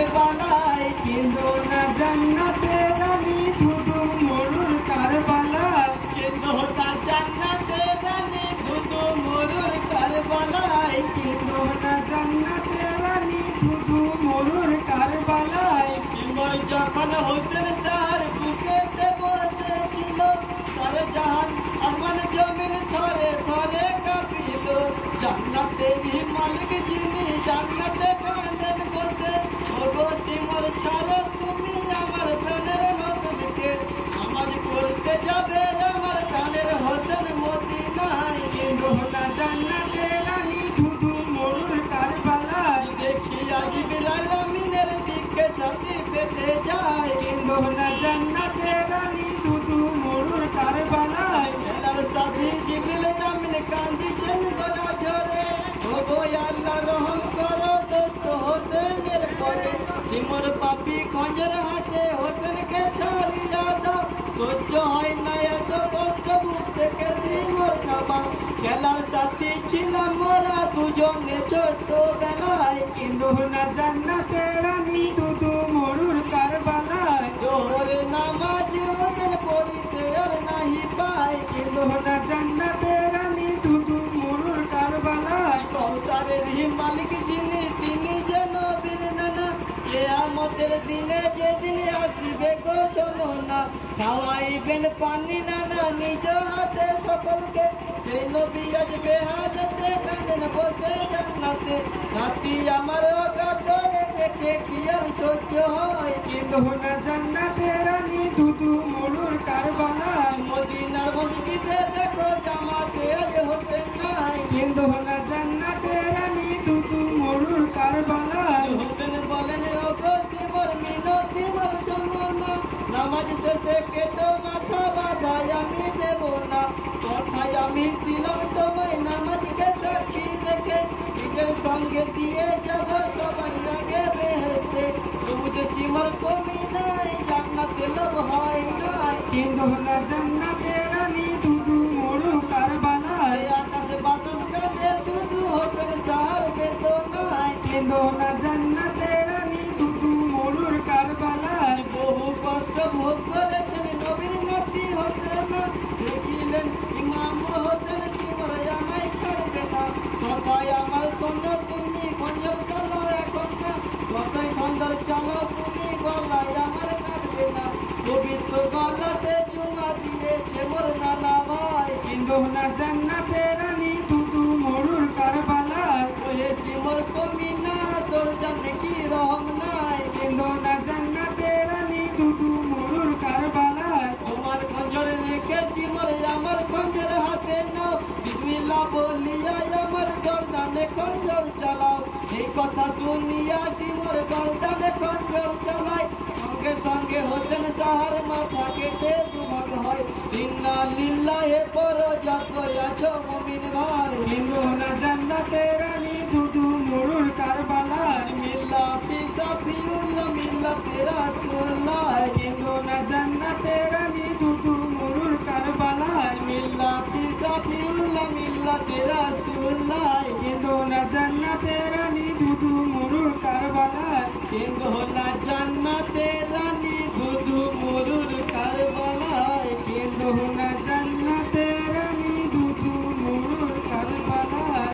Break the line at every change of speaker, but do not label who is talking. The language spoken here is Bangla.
কারবালায় কিন্তু না জান্নাতে রানী ধুধু মরুর কারবালায় কিন্তু তার জান্নাতে রানী ধুধু মরুর কারবালায় কিন্তু না জান্নাতে রানী ধুধু মরুর কারবালায় সিমর যখন হোসেন শাহর বুকেতে বসেছিল তার জাহান আসমান জমিন থরে থরে কাঁপিল জান্নাতেরই মালিক যিনি জান্নাতে কাঁদেন বসে ওগো সিমর ছাড়ো তুমি আমার প্রাণের হোসেনকে নামাজ পড়তে যাবে আমার প্রাণের হোসেন মদিনায় কিন্তু না জান্নাতে রানী ধুধু মরুর কারবালায় দেখিয়া জিবরাইল আমিনের দিকে ছাতি পেতে যায় কিন্তু না জান্নাতে রানী ধুধু মরুর কারবালায় এলার সাথী জিবরাইল আমিন কান্দিছেন গলা ঝরে ওগো আল্লাহ রহম করো দোস্ত হোসেনের পরে সিমর পাপি খঞ্জর হাতে হোসেনকে ছাড়িয়া দাও সহ্য হয় না এত কষ্ট বুক থেকে সিমর নামা খেলার সাথী ছিলাম মোরা দুজনে ছোট বেলায় কিন্তু না জান্নাতে রানী ধুধু মরুর কারবালায় জোহরে নামাজ হোসেন পড়িতে আর নাহি পায় কিন্তু না জান্নাতে রানী ধুধু মরুর কারবালায় কৌসারের মালিক যিনি তিনি যেন বীর নানা কিয়ামতের দিনে যেদিন আসিবে গো শোনো না খাওয়াইবেন পানি নানা নিজ হাতে সকলকে সেই নবী আজ বেহালতে কাঁদেন বসে জান্নাতে নাতি আমার অকাতরে দেখে কি আর সহ্য হয় কিন্তু না জান্নাতে রানী ধুধু মরুর কারবালায় মদিনার মসজিদে দেখো জামাতে আজ হোসেন নাই কিন্তু না জান্নাতে রানী ধুধু মরুর কারবালায় হোসেন বলেন ওগো সিমর মিনতি মোর শোনো না নামাজ শেষে কেটো মাথা বাঁধাই আমি দেব না কথায় আমি দিলাম তোমায় নামাজকে সাক্ষী রেখে নিজের সঙ্গে দিয়ে যাব সবার আগে বেহেশতে তবুজে সিমর কমি নাই জান্নাতে লোভ হয় নাই কিন্তু না জান্নাতে রানী ধুধু মরুর কারবালায় আকাশে বাতাস কাঁদে শুধু হোসেন শাহর বেদনায় কিন্তু না জান্নাতে রানী ধুধু মরুর কারবালায় বহু কষ্ট ভোগ করেছেন নবীর নাতি হোসেন দেখিলেন ইমাম হোসেন সিমর আমায় ছাড়বে না কথায় আমার শোনো তুমি খঞ্জর চালো এখন না কথায় খঞ্জর চালো তুমি গলায় আমার কাটবে না পবিত্র গলাতে চুমা দিয়েছে মোর নানা ভাই কিন্তু না জান্নাতে রানী ধুধু মরুর কারবালায় ওহে সিমর কমি না তোর জানে কি রহম নাই কিন্তু না জান্নাতে রানী ধুধু মরুর কারবালায় তোমার খঞ্জর রেখে সিমর আমার খঞ্জর হাতে নাও বিসমিল্লাহ বলিয়া আমার গর্দানে খঞ্জর চালাও এই কথা শুনিয়া সিমর গর্দানে খঞ্জর চালায় সঙ্গে সঙ্গে হোসেন শাহর মাথা কেটে দুভাগ হয় ইন্না লিল্লাহি পড়ো যত আছো মুমিন ভাই কিন্তু না জান্নাতে রানী ধুধু মরুর কারবালায় মিল্লা ফি সাফিউল্লাহ মিল্লাতে রাসূলুল্লাহ কিন্তু না জান্নাতে রানী ধুধু মরুর কারবালায় মিল্লা ফি সাফিউল্লাহ মিল্লাতে রাসূলুল্লাহ কিন্তু না জান্নাতে রানী ধুধু মরুর কারবালায় কিন্তু না জান্নাতে